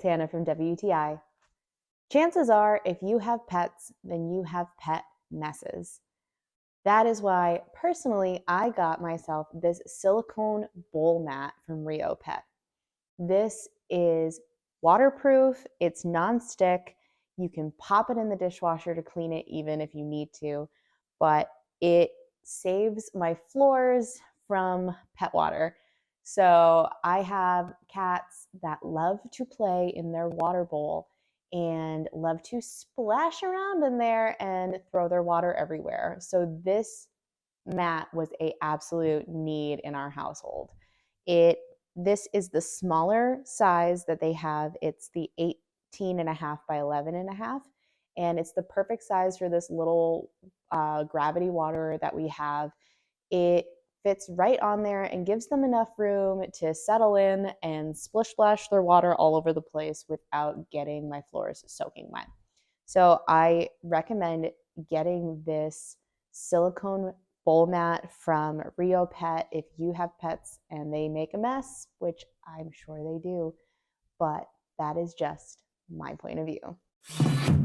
it's Hannah from WTI. Chances are, if you have pets, then you have pet messes. That is why, personally, I got myself this silicone bowl mat from Reopet. This is waterproof, it's non-stick. You can pop it in the dishwasher to clean it even if you need to, but it saves my floors from pet water. So I have cats that love to play in their water bowl and love to splash around in there and throw their water everywhere. So this mat was an absolute need in our household. This is the smaller size that they have. It's the 18.5 by 11.5, and it's the perfect size for this little gravity water that we have. It fits right on there and gives them enough room to settle in and splish splash their water all over the place without getting my floors soaking wet. So I recommend getting this silicone bowl mat from Reopet if you have pets and they make a mess, which I'm sure they do, but that is just my point of view.